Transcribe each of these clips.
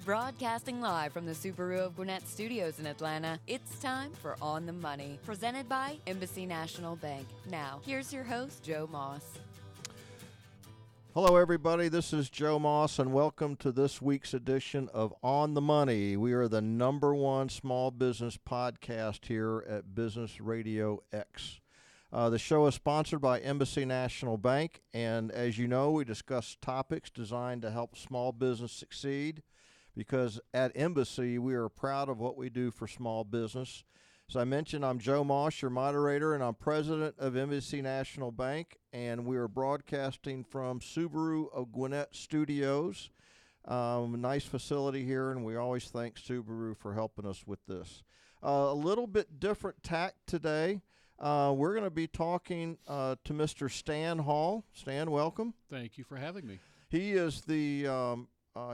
Broadcasting live from the Subaru of Gwinnett Studios in Atlanta, it's time for On the Money, presented by Embassy National Bank. Now, here's your host, Joe Moss. Hello, everybody. This is Joe Moss, and welcome to this week's edition of On the Money. We are the #1 small business podcast here at Business RadioX. The show is sponsored by Embassy National Bank, and as you know, we discuss topics designed to help small business succeed, because at Embassy, we are proud of what we do for small business. As I mentioned, I'm Joe Moss, your moderator, and I'm president of Embassy National Bank, and we are broadcasting from Subaru of Gwinnett Studios. Nice facility here, and we always thank Subaru for helping us with this. A little bit different tack today. We're going to be talking to Mr. Stan Hall. Stan, welcome. Thank you for having me. He is the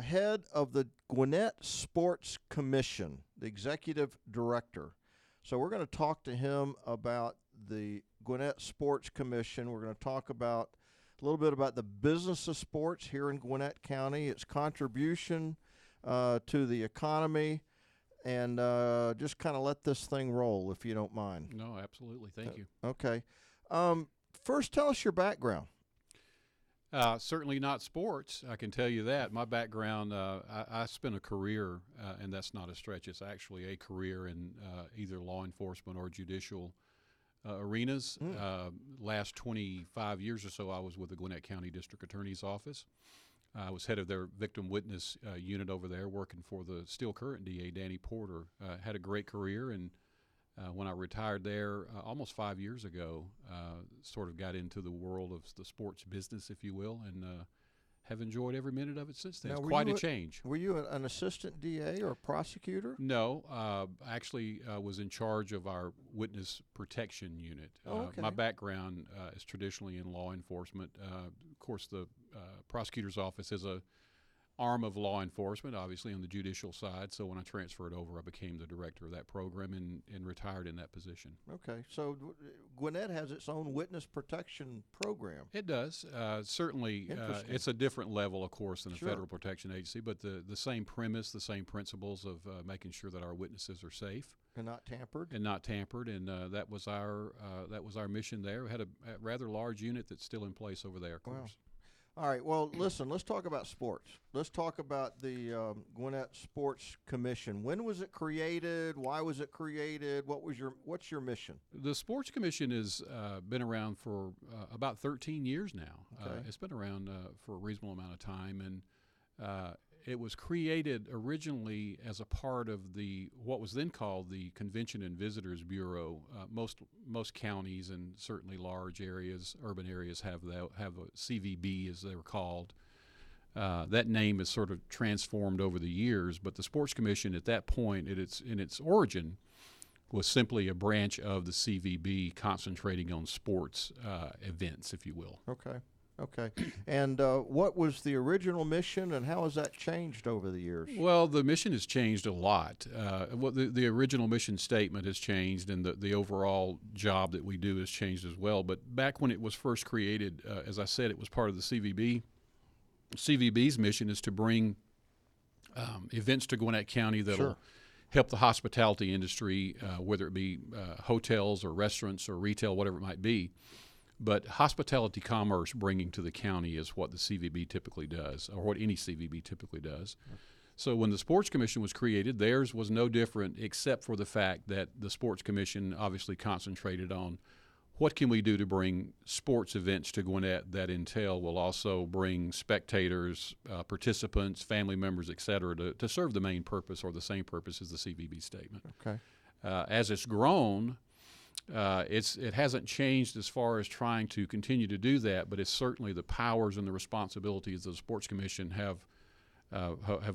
head of the Gwinnett Sports Commission, the executive director. So we're going to talk to him about the Gwinnett Sports Commission. We're going to talk about a little bit about the business of sports here in Gwinnett County, its contribution to the economy, and just kind of let this thing roll, if you don't mind. No, absolutely. Thank you. Okay. First, tell us your background. Certainly not sports, I can tell you that. My background, I spent a career, and that's not a stretch, it's actually a career in either law enforcement or judicial arenas. Last 25 years or so, I was with the Gwinnett County District Attorney's Office. I was head of their victim witness unit over there, working for the still current DA, Danny Porter. Had a great career, and when I retired there almost 5 years ago, sort of got into the world of the sports business, if you will, and have enjoyed every minute of it since then. It's quite a change. Were you an assistant DA or prosecutor? No, actually was in charge of our witness protection unit. Okay. My background is traditionally in law enforcement. Of course, the prosecutor's office is a arm of law enforcement, obviously on the judicial side. So when I transferred over, I became the director of that program and retired in that position. Okay, so Gwinnett has its own witness protection program. It does. Certainly, it's a different level, of course, than a federal protection agency, but the same premise, the same principles of making sure that our witnesses are safe. And not tampered? And not tampered, and that was our mission there. We had a rather large unit that's still in place over there, of course. Wow. All right, well, listen, let's talk about sports. Let's talk about the Gwinnett Sports Commission. When was it created? Why was it created? What's your mission? The Sports Commission has been around for about 13 years now. Okay. It's been around for a reasonable amount of time, and it was created originally as a part of what was then called the Convention and Visitors Bureau. Most counties and certainly large areas, urban areas, have a CVB, as they were called. That name has sort of transformed over the years, but the Sports Commission at that point, in its origin, was simply a branch of the CVB concentrating on sports events, if you will. Okay. And what was the original mission, and how has that changed over the years? Well, the mission has changed a lot. The original mission statement has changed, and the overall job that we do has changed as well. But back when it was first created, as I said, it was part of the CVB. CVB's mission is to bring events to Gwinnett County that will help the hospitality industry, whether it be hotels or restaurants or retail, whatever it might be. But hospitality commerce bringing to the county is what the CVB typically does, or what any CVB typically does. So when the Sports Commission was created, theirs was no different, except for the fact that the Sports Commission obviously concentrated on what can we do to bring sports events to Gwinnett that will also bring spectators, participants, family members, et cetera, to serve the main purpose or the same purpose as the CVB statement. Okay. As it's grown, it hasn't changed as far as trying to continue to do that, but it's certainly the powers and the responsibilities of the Sports Commission have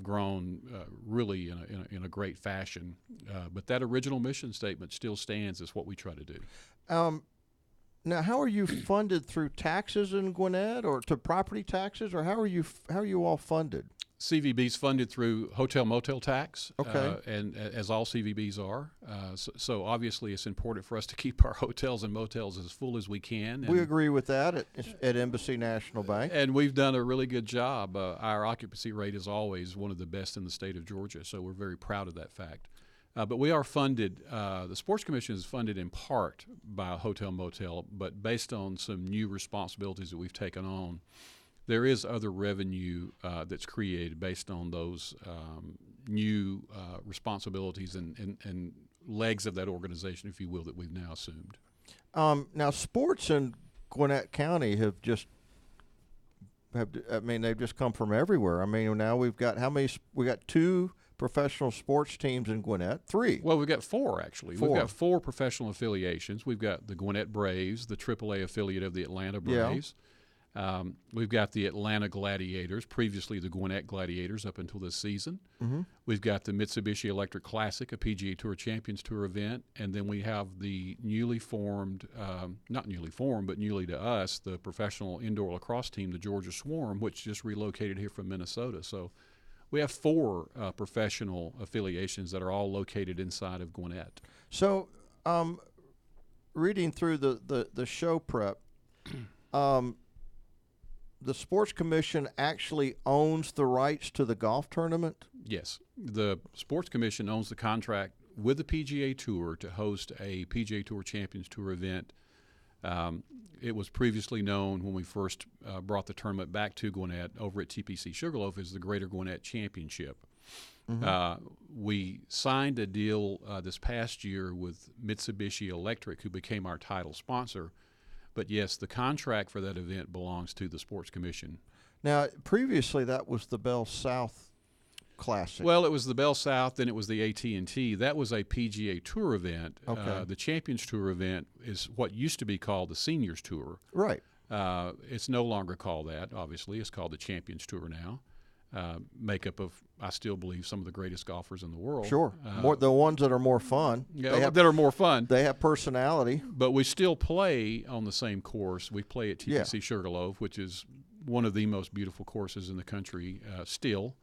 grown really in a great fashion. But that original mission statement still stands as what we try to do. Now, how are you funded? Through taxes in Gwinnett, or to property taxes, or how are you all funded? CVB's funded through hotel motel tax, Okay. and as all CVBs are. So obviously it's important for us to keep our hotels and motels as full as we can. We agree with that at Embassy National Bank. And we've done a really good job. Our occupancy rate is always one of the best in the state of Georgia, so we're very proud of that fact. But we are funded, the Sports Commission is funded in part by a hotel motel, but based on some new responsibilities that we've taken on, there is other revenue that's created based on those new responsibilities and legs of that organization, if you will, that we've now assumed. Now, sports in Gwinnett County they've just come from everywhere. I mean, now we've got we got 2 professional sports teams in Gwinnett, 3. Well, we've got 4, actually. 4. We've got 4 professional affiliations. We've got the Gwinnett Braves, the AAA affiliate of the Atlanta Braves. Yeah. We've got the Atlanta Gladiators, previously the Gwinnett Gladiators up until this season. Mm-hmm. We've got the Mitsubishi Electric Classic, a PGA Tour Champions Tour event. And then we have the newly formed, not newly formed, but newly to us, the professional indoor lacrosse team, the Georgia Swarm, which just relocated here from Minnesota. So we have 4 professional affiliations that are all located inside of Gwinnett. So reading through the show prep, the Sports Commission actually owns the rights to the golf tournament? Yes. The Sports Commission owns the contract with the PGA Tour to host a PGA Tour Champions Tour event. It was previously known when we first brought the tournament back to Gwinnett over at TPC Sugarloaf as the Greater Gwinnett Championship. Mm-hmm. We signed a deal this past year with Mitsubishi Electric, who became our title sponsor. But yes, the contract for that event belongs to the Sports Commission. Now, previously that was the Bell South Classic. Well, it was the Bell South, then it was the AT&T. That was a PGA Tour event. Okay. The Champions Tour event is what used to be called the Seniors Tour. Right. It's no longer called that, obviously. It's called the Champions Tour now. Makeup of, I still believe, some of the greatest golfers in the world. Sure. The ones that are more fun. Yeah, that are more fun. They have personality. But we still play on the same course. We play at TPC Sugarloaf, which is one of the most beautiful courses in the country still.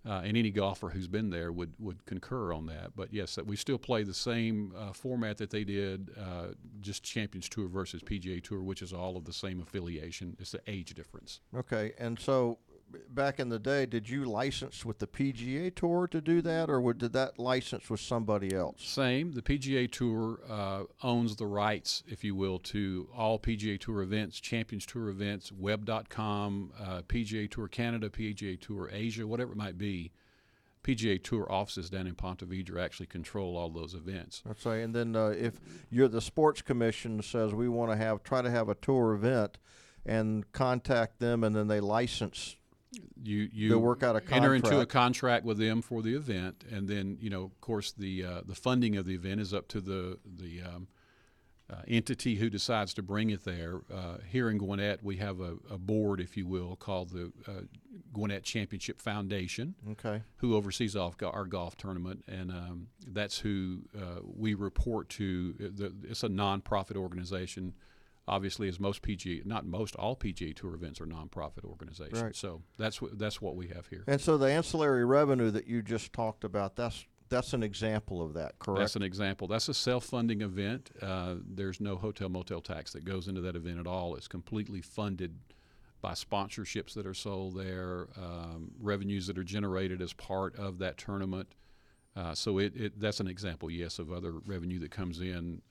And any golfer who's been there would concur on that. But, yes, we still play the same format that they did, just Champions Tour versus PGA Tour, which is all of the same affiliation. It's the age difference. Okay. And so back in the day, did you license with the PGA Tour to do that, or did that license with somebody else? Same. The PGA Tour owns the rights, if you will, to all PGA Tour events, Champions Tour events, web.com, PGA Tour Canada, PGA Tour Asia, whatever it might be. PGA Tour offices down in Ponte Vedra actually control all those events. That's right. And then if you're the Sports Commission says we want to try to have a tour event, and contact them, and then they license. You work out a contract. Enter into a contract with them for the event, and then of course the funding of the event is up to the entity who decides to bring it there. Here in Gwinnett, we have a board, if you will, called the Gwinnett Championship Foundation, who oversees our golf tournament, and that's who we report to. It's a nonprofit organization. Obviously, as all PGA Tour events are nonprofit organizations. Right. So that's what we have here. And so the ancillary revenue that you just talked about, that's an example of that, correct? That's an example. That's a self-funding event. There's no hotel motel tax that goes into that event at all. It's completely funded by sponsorships that are sold there, revenues that are generated as part of that tournament. So that's an example, yes, of other revenue that comes in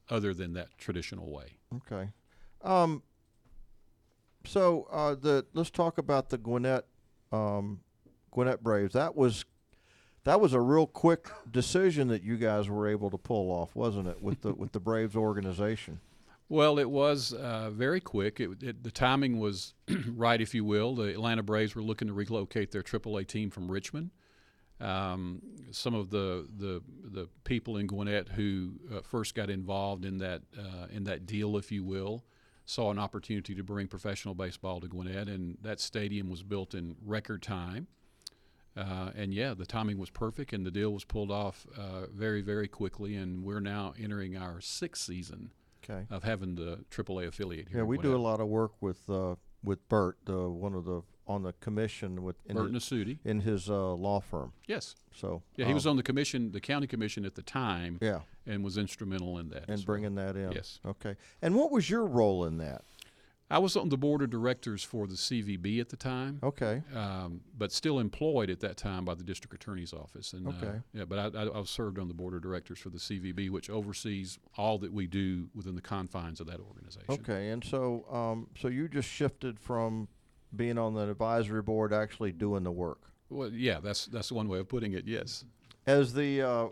other than that traditional way. Okay. So let's talk about the Gwinnett Braves. That was a real quick decision that you guys were able to pull off, wasn't it, with the Braves organization? Well, it was very quick. The timing was right, if you will. The Atlanta Braves were looking to relocate their AAA team from Richmond. Some of the people in Gwinnett who first got involved in that deal, if you will, saw an opportunity to bring professional baseball to Gwinnett, and that stadium was built in record time. And the timing was perfect, and the deal was pulled off very, very quickly, and we're now entering our 6th season of having the AAA affiliate here. Yeah, we do a lot of work with with Bert, one of the on the commission with Bert Nasuti. in his law firm. Yes. So yeah, he was on the commission, the county commission at the time. Yeah. And was instrumental in that. And bringing that in. Yes. Okay. And what was your role in that? I was on the board of directors for the CVB at the time. Okay. But still employed at that time by the district attorney's office. And okay. But I served on the board of directors for the CVB, which oversees all that we do within the confines of that organization. Okay. And so, so you just shifted from being on the advisory board, actually doing the work. Well, yeah, that's one way of putting it. Yes. As the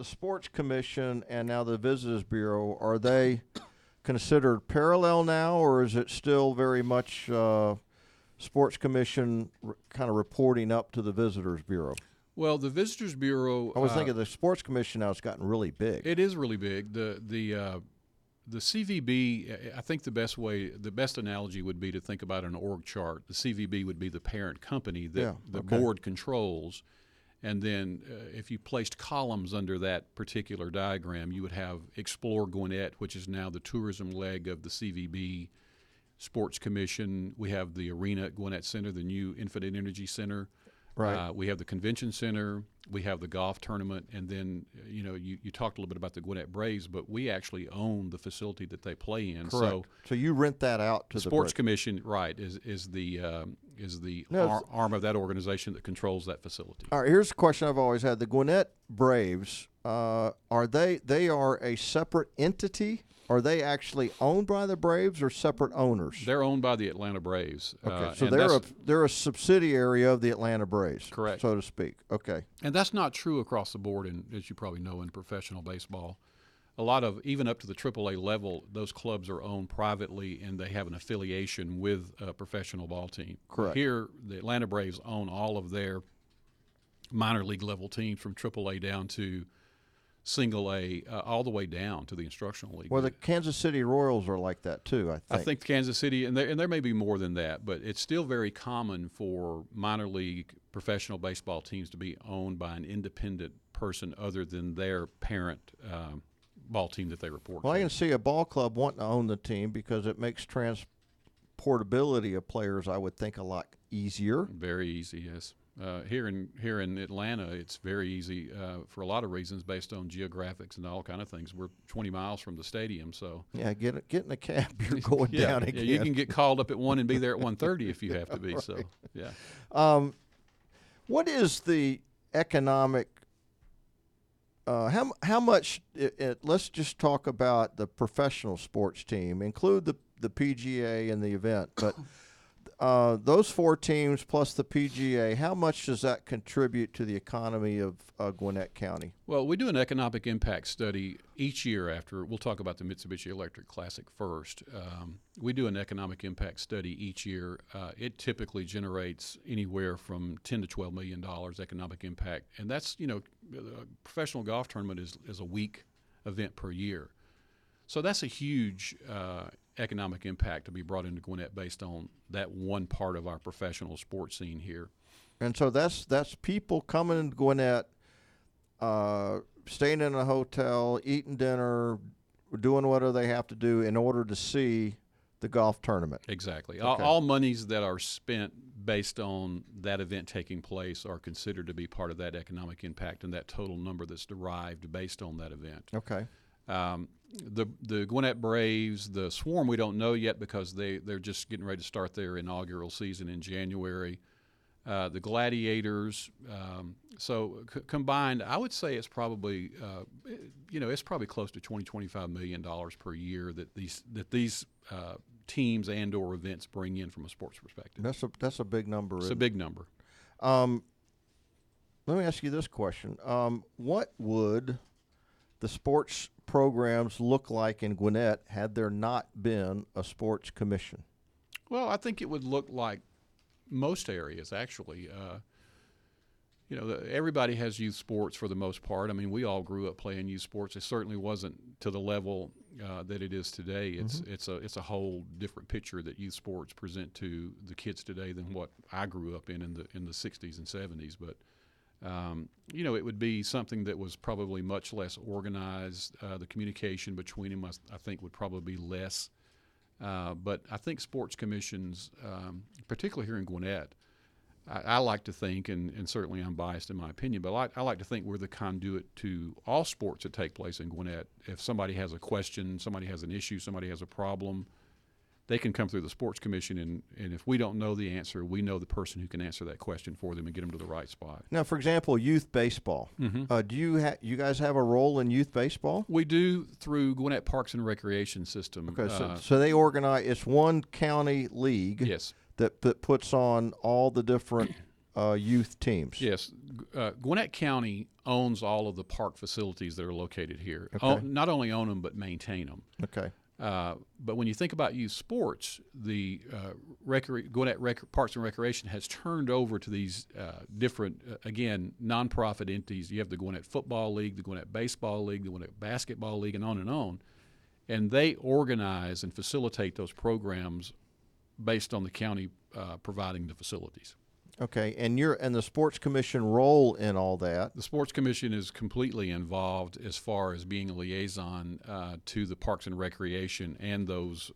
Sports Commission and now the Visitors Bureau, are they considered parallel now, or is it still very much Sports Commission kind of reporting up to the Visitors Bureau? Well, the Visitors Bureau. I was thinking the Sports Commission now has gotten really big. It is really big. The CVB, I think the best analogy would be to think about an org chart. The CVB would be the parent company that the board controls. And then if you placed columns under that particular diagram, you would have Explore Gwinnett, which is now the tourism leg of the CVB. Sports Commission. We have the arena at Gwinnett Center, the new Infinite Energy Center. Right. We have the convention center. We have the golf tournament. And then, you talked a little bit about the Gwinnett Braves, but we actually own the facility that they play in. Correct. So you rent that out to the Sports Commission, right, is the arm of that organization that controls that facility. All right, here's a question I've always had. The Gwinnett Braves, are they are a separate entity? Are they actually owned by the Braves or separate owners? They're owned by the Atlanta Braves. Okay, so they're a subsidiary of the Atlanta Braves, correct, so to speak. Okay. And that's not true across the board, and as you probably know, in professional baseball. A lot of, even up to the AAA level, those clubs are owned privately and they have an affiliation with a professional ball team. Correct. Here, the Atlanta Braves own all of their minor league level teams from AAA down to single A, all the way down to the instructional league. Well, the Kansas City Royals are like that too, I think. I think Kansas City, and there may be more than that, but it's still very common for minor league professional baseball teams to be owned by an independent person other than their parent ball team that they report to. Well, I can see a ball club wanting to own the team because it makes transportability of players, I would think, a lot easier. Very easy, yes. Here in Atlanta, it's very easy for a lot of reasons based on geographics and all kind of things. We're 20 miles from the stadium, so yeah, get in a cab, you're going down again. Yeah, you can get called up at 1 and be there at 1:30 if you have to be. Right. So yeah. What is the economic? How much? Let's just talk about the professional sports team. Include the PGA and the event, but. Those four teams plus the PGA, how much does that contribute to the economy of Gwinnett County? Well, we do an economic impact study each year after. We'll talk about the Mitsubishi Electric Classic first. We do an economic impact study each year. It typically generates anywhere from $10 to $12 million economic impact. And that's, a professional golf tournament is a week event per year. So that's a huge economic impact to be brought into Gwinnett based on that one part of our professional sports scene here. And so that's people coming to Gwinnett, staying in a hotel, eating dinner, doing whatever they have to do in order to see the golf tournament. Exactly. Okay. All monies that are spent based on that event taking place are considered to be part of that economic impact and that total number that's derived based on that event. Okay. The Gwinnett Braves, the Swarm, we don't know yet because they're just getting ready to start their inaugural season in January. The Gladiators, combined, I would say it's probably it's probably close to $20-25 million per year that these teams and or events bring in from a sports perspective. That's a big number. It's a big number. Let me ask you this question: what would the sports programs look like in Gwinnett had there not been a sports commission? Well, I think it would look like most areas, actually. Everybody has youth sports for the most part. I mean, we all grew up playing youth sports. It certainly wasn't to the level that it is today. It's a whole different picture that youth sports present to the kids today than what I grew up in the 60s and 70s. But it would be something that was probably much less organized. The communication between them, I think, would probably be less But I think sports commissions, particularly here in Gwinnett, I like to think, and certainly I'm biased in my opinion, but I like to think we're the conduit to all sports that take place in Gwinnett. If somebody has a question, somebody has an issue, somebody has a problem, they can come through the sports commission, and if we don't know the answer, we know the person who can answer that question for them and get them to the right spot. Now, for example, youth baseball. Do you guys have a role in youth baseball? We do through Gwinnett Parks and Recreation System. Okay, so they organize. It's one county league. Yes. That puts on all the different youth teams. Yes. Gwinnett County owns all of the park facilities that are located here. Okay. Not only own them, but maintain them. Okay. But when you think about youth sports, the Gwinnett Parks and Recreation has turned over to these different, again, nonprofit entities. You have the Gwinnett Football League, the Gwinnett Baseball League, the Gwinnett Basketball League, and on. And they organize and facilitate those programs based on the county providing the facilities. Okay, and the sports commission role in all that? The sports commission is completely involved as far as being a liaison to the Parks and Recreation and those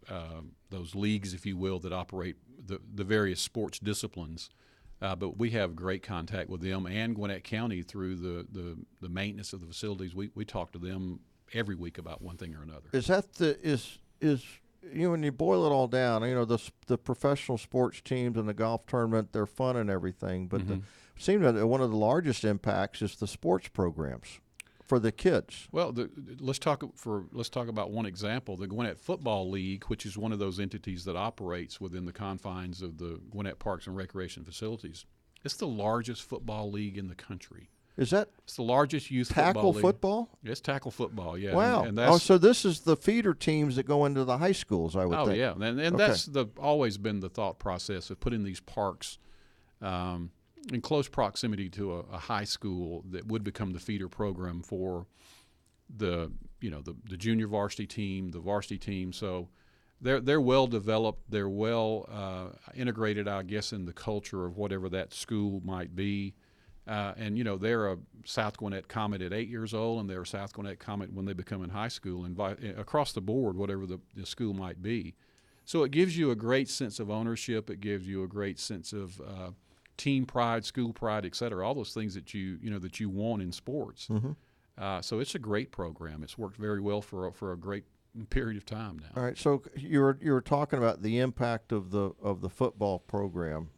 leagues, if you will, that operate the various sports disciplines. But we have great contact with them and Gwinnett County through the maintenance of the facilities. We talk to them every week about one thing or another. Is that when you boil it all down, the professional sports teams and the golf tournament, they're fun and everything, but it seems that one of the largest impacts is the sports programs for the kids. Well, let's talk about one example, the Gwinnett Football League, which is one of those entities that operates within the confines of the Gwinnett Parks and Recreation facilities. It's the largest football league in the country. Is that it's the largest youth tackle football league. It's tackle football, yeah. Wow. And so this is the feeder teams that go into the high schools, I would think. Oh, yeah. And that's always been the thought process of putting these parks in close proximity to a high school that would become the feeder program for the junior varsity team, the varsity team. So they're well developed. They're well integrated, I guess, in the culture of whatever that school might be. And they're a South Gwinnett Comet at 8 years old, and they're a South Gwinnett Comet when they become in high school, and across the board, whatever the school might be. So it gives you a great sense of ownership. It gives you a great sense of team pride, school pride, et cetera, all those things that you want in sports. Mm-hmm. So it's a great program. It's worked very well for a great period of time now. All right. So you were talking about the impact of the football program.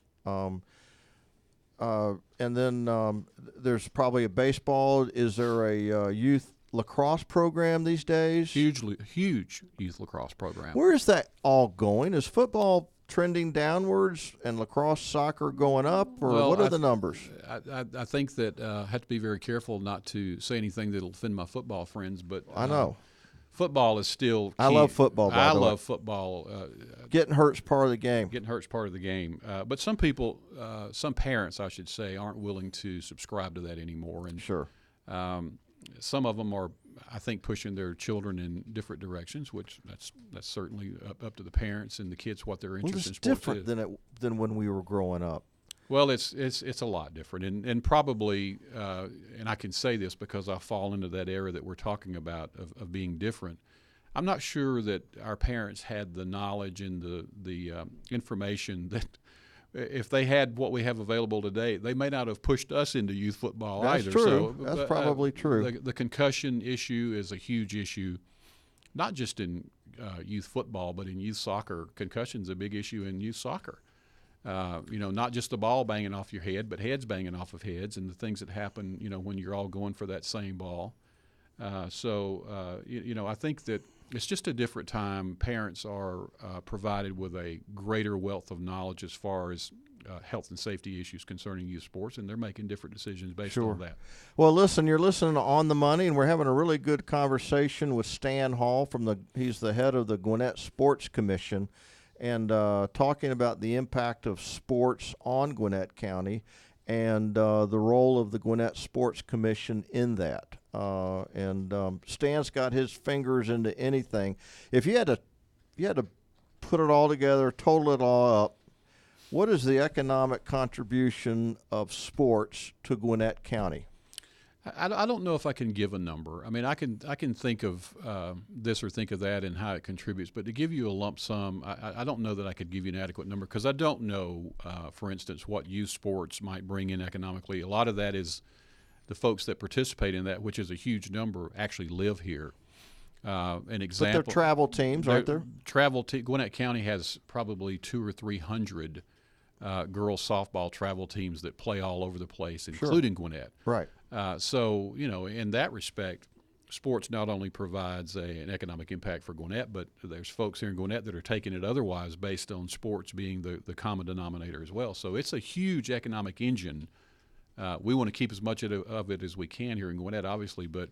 And then there's probably a baseball. Is there a youth lacrosse program these days? Huge youth lacrosse program. Where is that all going? Is football trending downwards and lacrosse, soccer going up, or what are the numbers? I think that I have to be very careful not to say anything that will offend my football friends, but I know. Football is still key. I love football, by the way. I love football. Getting hurt's part of the game. Getting hurt's part of the game. But some people, some parents, I should say, aren't willing to subscribe to that anymore. And sure. Some of them are, I think, pushing their children in different directions, which that's certainly up to the parents and the kids what their interest in sports different is. than when we were growing up. Well, it's a lot different, and probably, and I can say this because I fall into that era that we're talking about of being different. I'm not sure that our parents had the knowledge and the information that if they had what we have available today, they may not have pushed us into youth football either. That's true. So, that's probably true. The concussion issue is a huge issue, not just in youth football, but in youth soccer. Concussion's a big issue in youth soccer. Not just the ball banging off your head, but heads banging off of heads and the things that happen, when you're all going for that same ball. I think that it's just a different time. Parents are provided with a greater wealth of knowledge as far as health and safety issues concerning youth sports, and they're making different decisions based on that. Well, listen, you're listening to On the Money, and we're having a really good conversation with Stan Hall he's the head of the Gwinnett Sports Commission, and talking about the impact of sports on Gwinnett County and the role of the Gwinnett Sports Commission in that. Stan's got his fingers into anything. If you had to put it all together, total it all up, what is the economic contribution of sports to Gwinnett County? I don't know if I can give a number. I mean, I can think of this or think of that and how it contributes, but to give you a lump sum, I don't know that I could give you an adequate number because I don't know, for instance, what youth sports might bring in economically. A lot of that is the folks that participate in that, which is a huge number, actually live here. An example. But they're travel teams, aren't there? Gwinnett County has probably 200 or 300 girls softball travel teams that play all over the place, including Gwinnett. Right. So, in that respect, sports not only provides an economic impact for Gwinnett, but there's folks here in Gwinnett that are taking it otherwise based on sports being the common denominator as well. So it's a huge economic engine. We want to keep as much of it as we can here in Gwinnett, obviously, but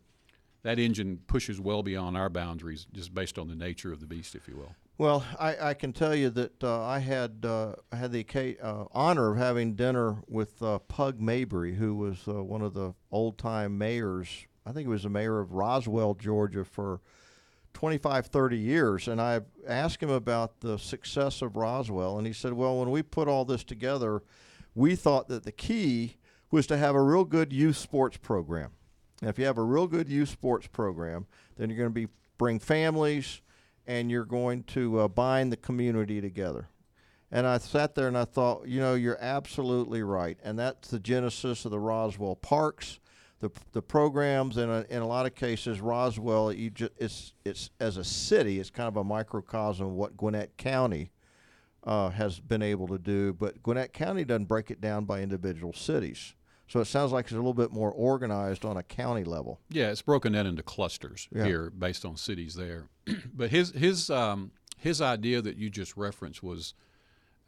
that engine pushes well beyond our boundaries just based on the nature of the beast, if you will. Well, I can tell you that I had the honor of having dinner with Pug Mabry, who was one of the old-time mayors. I think he was the mayor of Roswell, Georgia, for 25, 30 years. And I asked him about the success of Roswell, and he said, well, when we put all this together, we thought that the key was to have a real good youth sports program. And if you have a real good youth sports program, then you're going to bring families, and you're going to bind the community together. And I sat there and I thought, you're absolutely right. And that's the genesis of the Roswell Parks, the programs, and in a lot of cases, Roswell, it's as a city, it's kind of a microcosm of what Gwinnett County has been able to do. But Gwinnett County doesn't break it down by individual cities. So it sounds like it's a little bit more organized on a county level. Yeah, it's broken down into clusters here based on cities there. But his idea that you just referenced was,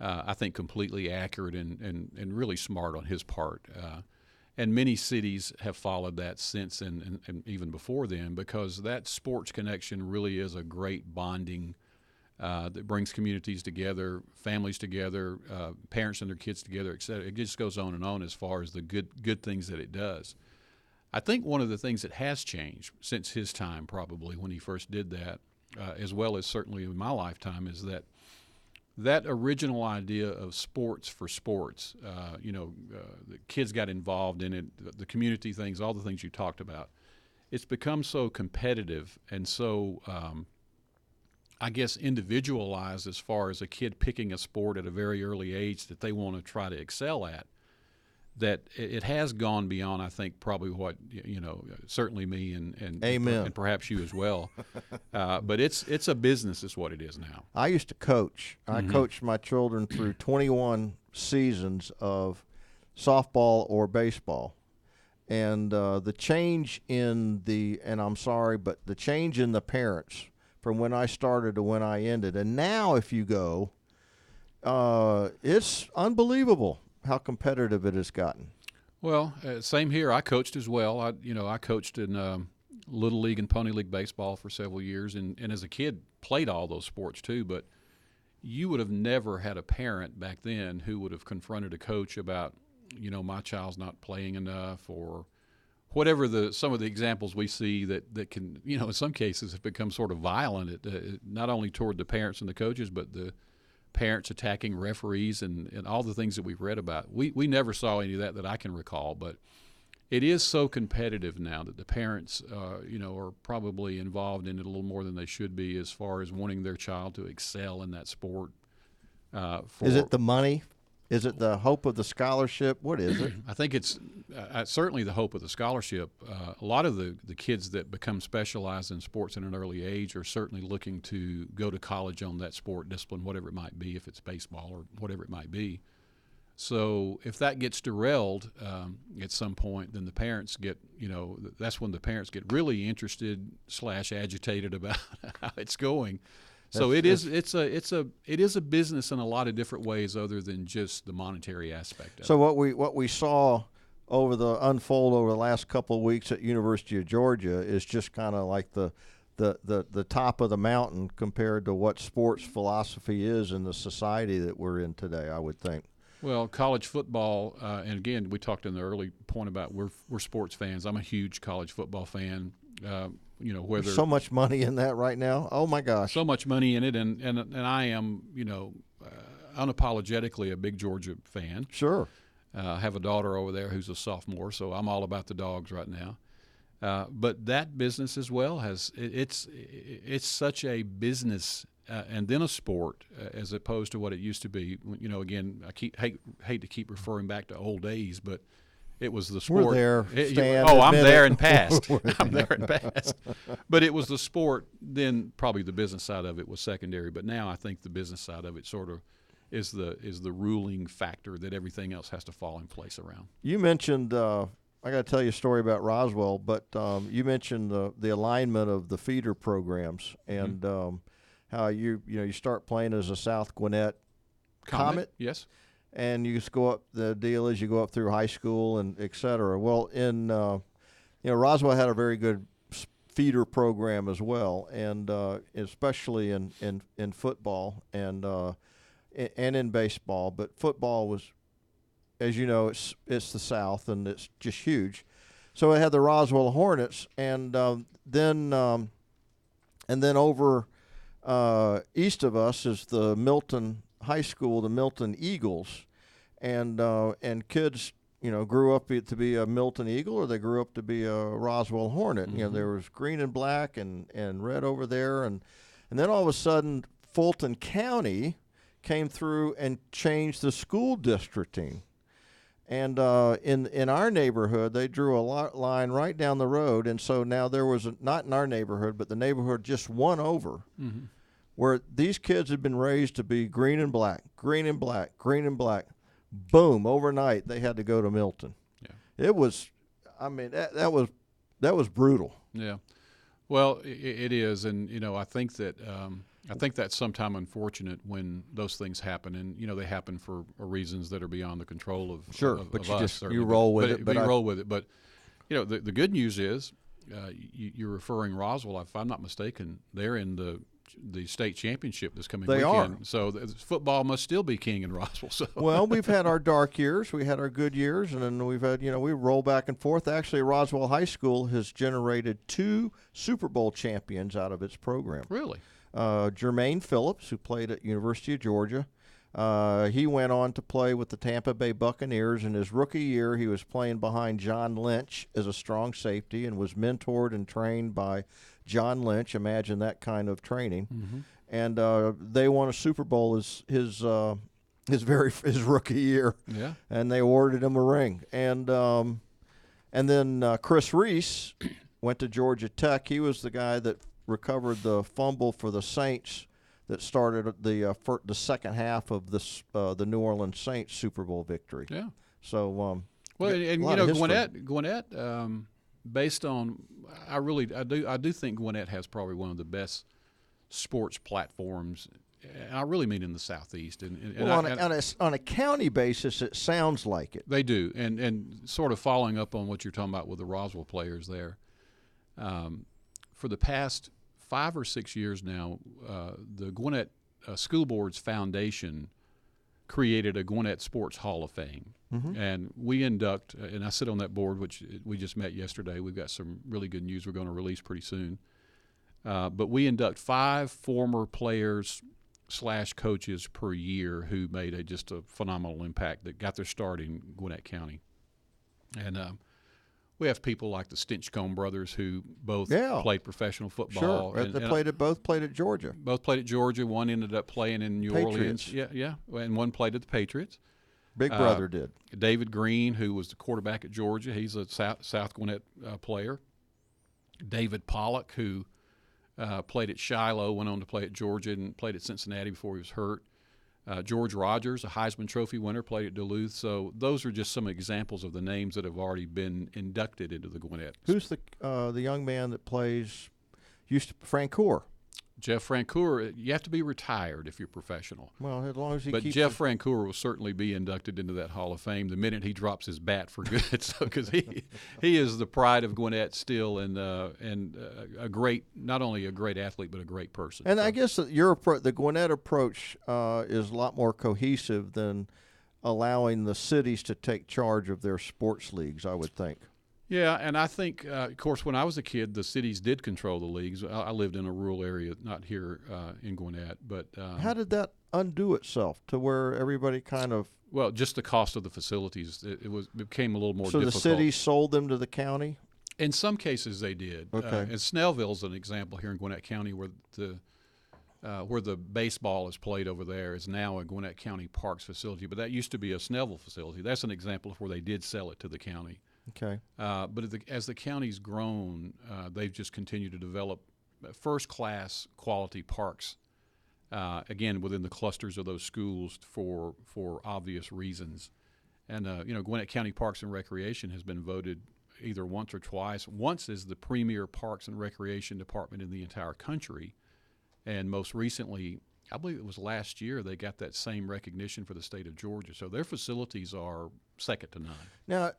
I think, completely accurate and really smart on his part. And many cities have followed that since and even before then, because that sports connection really is a great bonding that brings communities together, families together, parents and their kids together, et cetera. It just goes on and on as far as the good things that it does. I think one of the things that has changed since his time, probably when he first did that, as well as certainly in my lifetime, is that original idea of sports for sports. The kids got involved in it, the community things, all the things you talked about. It's become so competitive and so I guess individualized as far as a kid picking a sport at a very early age that they want to try to excel at, that it has gone beyond, I think, probably what, certainly me and Amen. And perhaps you as well. But it's a business is what it is now. I used to coach. Mm-hmm. I coached my children through 21 seasons of softball or baseball. And the change in the change in the parents from when I started to when I ended. And now if you go, it's unbelievable how competitive it has gotten. Well, same here. I coached as well. I coached in Little League and Pony League baseball for several years, and as a kid played all those sports too. But you would have never had a parent back then who would have confronted a coach about, my child's not playing enough or whatever some of the examples we see that can, in some cases have become sort of violent, not only toward the parents and the coaches, but the parents attacking referees and all the things that we've read about. We never saw any of that I can recall, but it is so competitive now that the parents, are probably involved in it a little more than they should be as far as wanting their child to excel in that sport. Is it the money? Is it the hope of the scholarship? What is it? I think it's certainly the hope of the scholarship. A lot of the kids that become specialized in sports at an early age are certainly looking to go to college on that sport discipline, whatever it might be, if it's baseball or whatever it might be. So if that gets derailed at some point, then the parents get, that's when the parents get really interested / agitated about how it's going. So it is a business in a lot of different ways other than just the monetary aspect of it. So what we saw unfold over the last couple of weeks at University of Georgia is just kind of like the top of the mountain compared to what sports philosophy is in the society that we're in today, I would think. Well, college football, and again, we talked in the early point about we're sports fans. I'm a huge college football fan. Whether there's so much money in that right now. Oh my gosh, so much money in it, and I am unapologetically a big Georgia fan. Sure. I have a daughter over there who's a sophomore, so I'm all about the dogs right now. But that business as well it's such a business and then a sport as opposed to what it used to be. Again, I hate to keep referring back to old days, but it was the sport. We're there. I'm there and past. I'm there and past. But it was the sport. Then probably the business side of it was secondary. But now I think the business side of it sort of is the ruling factor that everything else has to fall in place around. You mentioned. I got to tell you a story about Roswell, but you mentioned the alignment of the feeder programs and how you start playing as a South Gwinnett Comet. Yes. And you just go up. The deal is you go up through high school and et cetera. Well, in Roswell had a very good feeder program as well, and especially in football and in baseball. But football was, as you know, it's the South and it's just huge. So it had the Roswell Hornets, and then over east of us is the Milton High School, the Milton Eagles, and kids, grew up to be a Milton Eagle or they grew up to be a Roswell Hornet. Mm-hmm. There was green and black and red over there, and then all of a sudden Fulton County came through and changed the school districting. And in our neighborhood, they drew a line right down the road, and so now there was not in our neighborhood, but the neighborhood just one over. Mm-hmm. Where these kids had been raised to be green and black, green and black, green and black. Boom, overnight they had to go to Milton. Yeah. It was, that was brutal. Yeah. Well, it is, and I think that's sometimes unfortunate when those things happen, and they happen for reasons that are beyond the control of but of us. You roll with it. But you roll with it. But the good news is you're referring Roswell. If I'm not mistaken, they're in the state championship this coming weekend. Are. So football must still be king in Roswell. So. Well, we've had our dark years, we had our good years, and then we've had, we roll back and forth. Actually, Roswell High School has generated 2 Super Bowl champions out of its program. Really? Jermaine Phillips, who played at University of Georgia, he went on to play with the Tampa Bay Buccaneers. In his rookie year, he was playing behind John Lynch as a strong safety and was mentored and trained by John Lynch. Imagine that kind of training. Mm-hmm. And they won a Super Bowl his rookie year. Yeah. And they awarded him a ring. And then Chris Reese went to Georgia Tech. He was the guy that recovered the fumble for the Saints that started the second half of the New Orleans Saints Super Bowl victory. Yeah. So Gwinnett, based on I do think Gwinnett has probably one of the best sports platforms, and I really mean in the Southeast. On a county basis, it sounds like it. They do, and sort of following up on what you're talking about with the Roswell players there. For the past 5 or 6 years now, the Gwinnett School Board's Foundation created a Gwinnett Sports Hall of Fame. Mm-hmm. And we induct, and I sit on that board, which we just met yesterday. We've got some really good news we're going to release pretty soon. But we induct 5 former players / coaches per year who made just a phenomenal impact that got their start in Gwinnett County. And we have people like the Stinchcombe brothers who both played professional football. Sure, they both played at Georgia. Both played at Georgia. One ended up playing in New Orleans. Yeah, and one played at the Patriots. Big brother did. David Green, who was the quarterback at Georgia, he's a South Gwinnett player. David Pollock, who played at Shiloh, went on to play at Georgia and played at Cincinnati before he was hurt. George Rogers, a Heisman Trophy winner, played at Duluth. So those are just some examples of the names that have already been inducted into the Gwinnett. Who's the young man that plays? Francoeur. Jeff Francoeur. You have to be retired if you're professional. Well, as long as he. But Jeff Francoeur will certainly be inducted into that Hall of Fame the minute he drops his bat for good. So because he is the pride of Gwinnett still, and a great, not only a great athlete but a great person. And so. I guess that the Gwinnett approach is a lot more cohesive than allowing the cities to take charge of their sports leagues, I would think. Yeah, and I think, of course, when I was a kid, the cities did control the leagues. I lived in a rural area, not here in Gwinnett, but How did that undo itself to where everybody kind of? Well, just the cost of the facilities. It became a little more So difficult. the city sold them to the county? In some cases, they did. Okay. And Snellville's an example here in Gwinnett County where the baseball is played over there is now a Gwinnett County Parks facility, but that used to be a Snellville facility. That's an example of where they did sell it to the county. Okay. But as the county's grown, they've just continued to develop first-class quality parks, again, within the clusters of those schools for obvious reasons. And, Gwinnett County Parks and Recreation has been voted either once or twice. Once as the premier parks and recreation department in the entire country. And most recently, I believe it was last year, they got that same recognition for the state of Georgia. So their facilities are second to none. Now,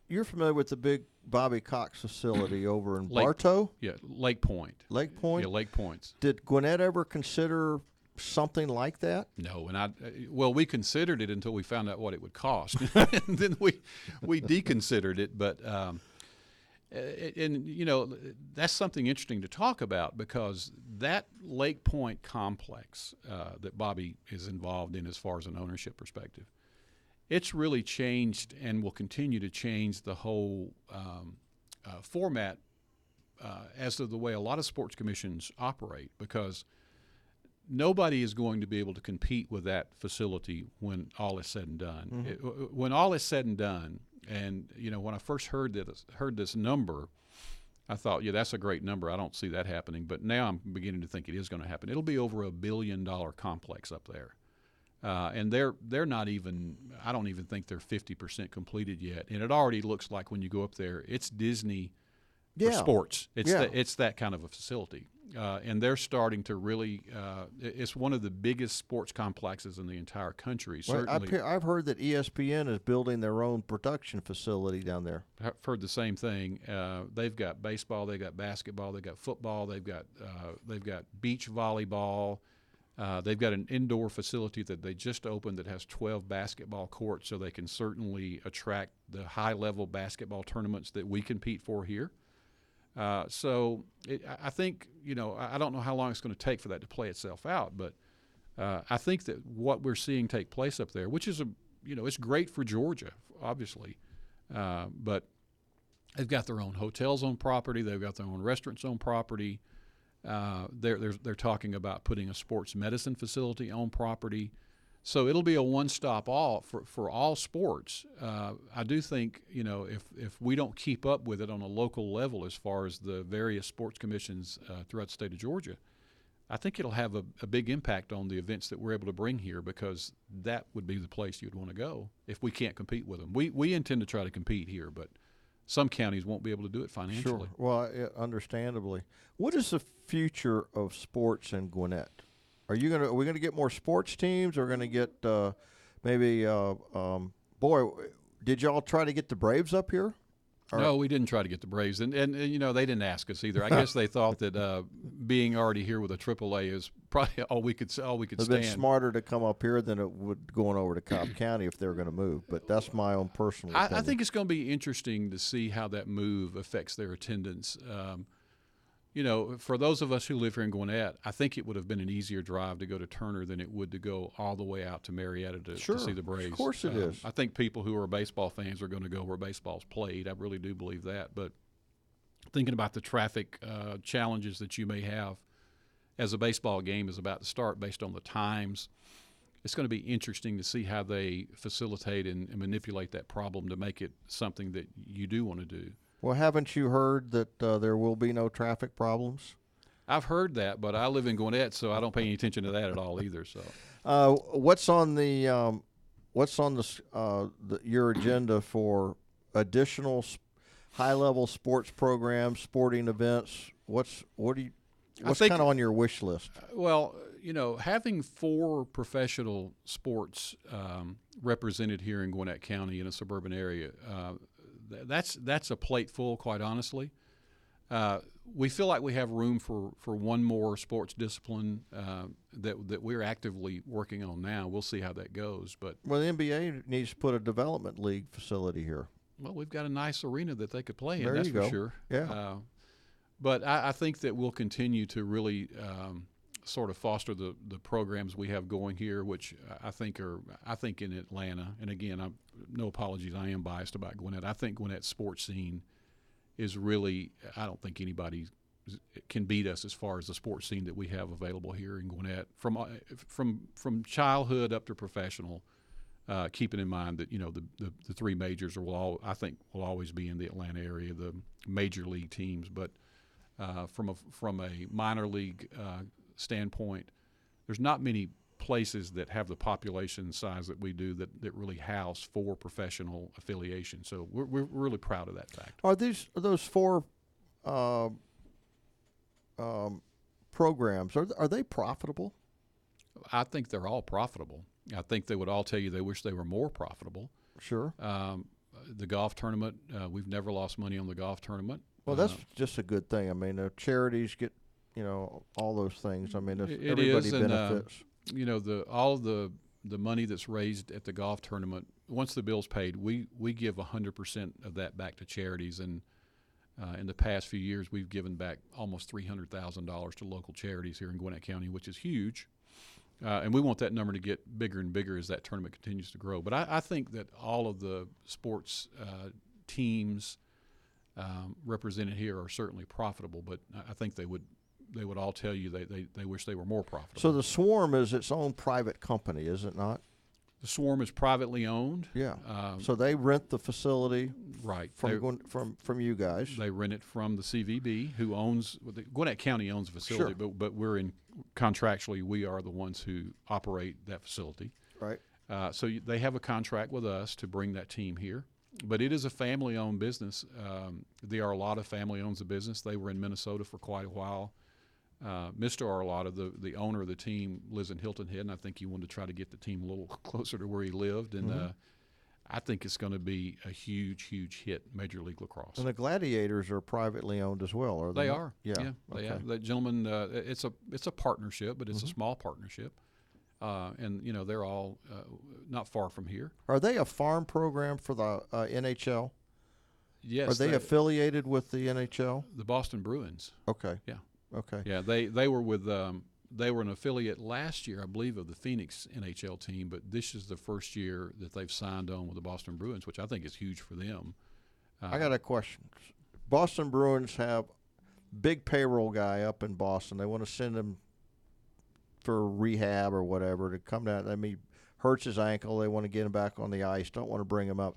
you're familiar with the big Bobby Cox facility over in Bartow? Yeah, Lake Point. Lake Point? Yeah, Lake Points. Did Gwinnett ever consider something like that? No, and we considered it until we found out what it would cost. And then we deconsidered it, but that's something interesting to talk about because that Lake Point complex that Bobby is involved in as far as an ownership perspective, it's really changed and will continue to change the whole format as to the way a lot of sports commissions operate because nobody is going to be able to compete with that facility when all is said and done. Mm-hmm. When all is said and done, and when I first heard this number, I thought, yeah, that's a great number. I don't see that happening, but now I'm beginning to think it is going to happen. It'll be over $1 billion complex up there, and they're not even. I don't even think they're 50% completed yet, and it already looks like when you go up there, it's Disney for sports. It's that kind of a facility. And they're starting to really it's one of the biggest sports complexes in the entire country. Well, Certainly, I've heard that ESPN is building their own production facility down there. I've heard the same thing. They've got baseball, they've got basketball, they've got football, they've got beach volleyball. They've got an indoor facility that they just opened that has 12 basketball courts, so they can certainly attract the high-level basketball tournaments that we compete for here. I think, I don't know how long it's going to take for that to play itself out, but I think that what we're seeing take place up there, which is, it's great for Georgia, obviously, but they've got their own hotels on property. They've got their own restaurants on property. They're talking about putting a sports medicine facility on property. So it'll be a one-stop all for all sports. I do think, if we don't keep up with it on a local level as far as the various sports commissions throughout the state of Georgia, I think it'll have a big impact on the events that we're able to bring here because that would be the place you'd want to go if we can't compete with them. We intend to try to compete here, but some counties won't be able to do it financially. Sure. Well, understandably. What is the future of sports in Gwinnett? Are we gonna get more sports teams? Or going to get did y'all try to get the Braves up here? No, we didn't try to get the Braves, and they didn't ask us either. I guess they thought that being already here with a AAA is probably all we could stand. It'd been smarter to come up here than it would going over to Cobb County if they were going to move. But that's my own personal opinion. I think it's going to be interesting to see how that move affects their attendance. For those of us who live here in Gwinnett, I think it would have been an easier drive to go to Turner than it would to go all the way out to Marietta to see the Braves. Of course it is. I think people who are baseball fans are going to go where baseball's played. I really do believe that. But thinking about the traffic challenges that you may have as a baseball game is about to start based on the times, it's going to be interesting to see how they facilitate and manipulate that problem to make it something that you do want to do. Well, haven't you heard that there will be no traffic problems? I've heard that, but I live in Gwinnett, so I don't pay any attention to that at all either. So, what's on your agenda for additional high-level sports programs, sporting events? What's kind of on your wish list? Well, having 4 professional sports represented here in Gwinnett County in a suburban area. That's a plate full, quite honestly. We feel like we have room for one more sports discipline that we're actively working on now. We'll see how that goes. But the NBA needs to put a development league facility here. Well, we've got a nice arena that they could play in. There That's you for go. sure. Yeah. But I think that we'll continue to really sort of foster the programs we have going here, which I think in Atlanta. And again, no apologies, I am biased about Gwinnett. I think Gwinnett's sports scene is really. I don't think anybody can beat us as far as the sports scene that we have available here in Gwinnett, from childhood up to professional. Keeping in mind that the three majors will always be in the Atlanta area, the major league teams. But from a minor league standpoint, there's not many places that have the population size that we do that really house 4 professional affiliations. So we're really proud of that fact. Are those 4 programs, are they profitable? I think they're all profitable. I think they would all tell you they wish they were more profitable. Sure. The golf tournament, we've never lost money on the golf tournament. Well, that's just a good thing. I mean, the charities get, all those things. I mean, it everybody is, benefits. And, all of the money that's raised at the golf tournament, once the bill's paid, we give 100% of that back to charities. And in the past few years, we've given back almost $300,000 to local charities here in Gwinnett County, which is huge. And we want that number to get bigger and bigger as that tournament continues to grow. But I think that all of the sports teams represented here are certainly profitable. But I think they would all tell you they wish they were more profitable. So the Swarm is its own private company, is it not? The Swarm is privately owned. Yeah. So they rent the facility, right? From you guys. They rent it from the CVB, who owns Gwinnett County owns the facility, Sure. but we're contractually we are the ones who operate that facility. Right. So they have a contract with us to bring that team here, but it is a family-owned business. The Arlotta family owns the business. They were in Minnesota for quite a while. Mr. Arlotta, the owner of the team, lives in Hilton Head, and I think he wanted to try to get the team a little closer to where he lived. And I think it's going to be a huge, huge hit, Major League Lacrosse. And the Gladiators are privately owned as well, are they? They not? are. Yeah. They Okay. are. That gentleman, it's a partnership, but it's a small partnership. And they're all not far from here. Are they a farm program for the NHL? Yes. Are they affiliated with the NHL? The Boston Bruins? Okay. Yeah. Okay. Yeah, they were with they were an affiliate last year, I believe, of the Phoenix NHL team, but this is the first year that they've signed on with the Boston Bruins, which I think is huge for them. I got a question. Boston Bruins have big payroll guy up in Boston. They want to send him for rehab or whatever to come down. I mean, hurts his ankle. They want to get him back on the ice. Don't want to bring him up.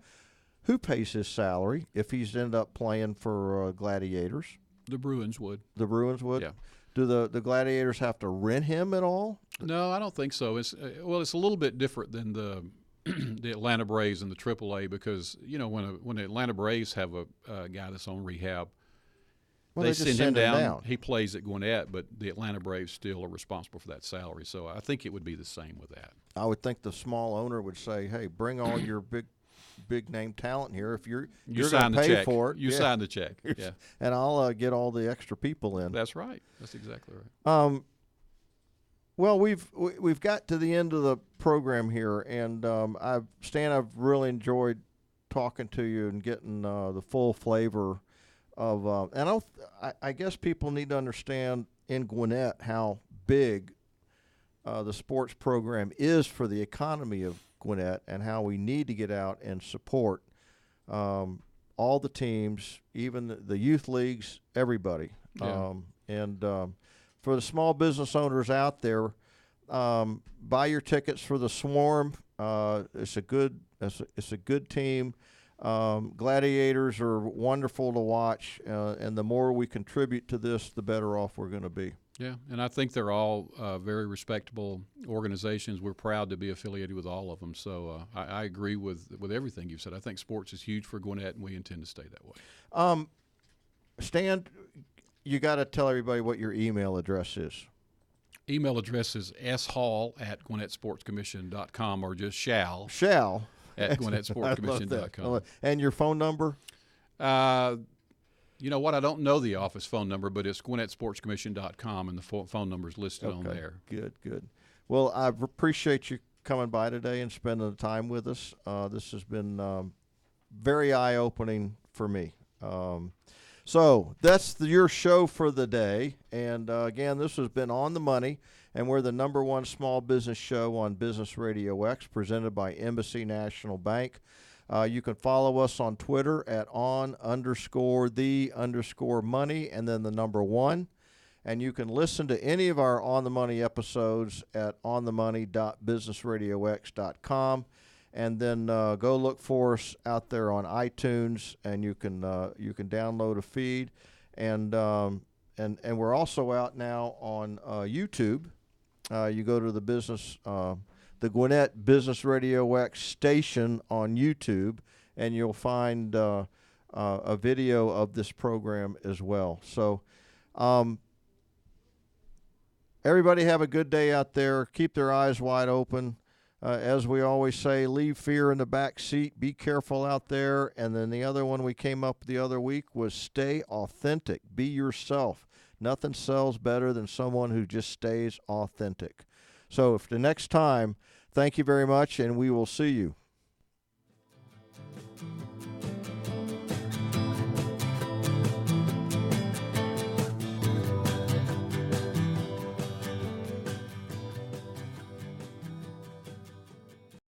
Who pays his salary if he's ended up playing for Gladiators? The Bruins would. The Bruins would? Yeah. Do the Gladiators have to rent him at all? No, I don't think so. It's a little bit different than the the Atlanta Braves and the AAA because when the Atlanta Braves have a guy that's on rehab, they send him down. He plays at Gwinnett, but the Atlanta Braves still are responsible for that salary. So I think it would be the same with that. I would think the small owner would say, "Hey, bring all your big name talent here. If you're going to pay for it, you sign the check, yeah, and I'll get all the extra people in." That's right. That's exactly right. Well, we've got to the end of the program here, and I've really enjoyed talking to you and getting the full flavor of. And I guess people need to understand in Gwinnett how big the sports program is for the economy of Gwinnett, and how we need to get out and support all the teams, even the youth leagues, everybody. Yeah. For the small business owners out there, buy your tickets for the Swarm. It's a good team. Gladiators are wonderful to watch, and the more we contribute to this, the better off we're going to be. Yeah, and I think they're all very respectable organizations. We're proud to be affiliated with all of them. So I agree with everything you've said. I think sports is huge for Gwinnett, and we intend to stay that way. Stan, you got to tell everybody what your email address is. Email address is shall@GwinnettSportsCommission.com or just shall at GwinnettSportsCommission.com. And your phone number? You know what? I don't know the office phone number, but it's GwinnettSportsCommission.com, and the phone number is listed on there. Good. Well, I appreciate you coming by today and spending the time with us. This has been very eye-opening for me. So that's your show for the day. And again, this has been On the Money, and we're the _1 small business show on Business Radio X, presented by Embassy National Bank. You can follow us on Twitter at _the_money and then the _1. And you can listen to any of our On the Money episodes at onthemoney.businessradiox.com. And then go look for us out there on iTunes, and you can download a feed, and we're also out now on YouTube. You go to the Gwinnett Business Radio X station on YouTube, and you'll find a video of this program as well. So, everybody have a good day out there. Keep their eyes wide open. As we always say, leave fear in the back seat. Be careful out there. And then the other one we came up the other week was stay authentic. Be yourself. Nothing sells better than someone who just stays authentic. So if the next time, thank you very much, and we will see you.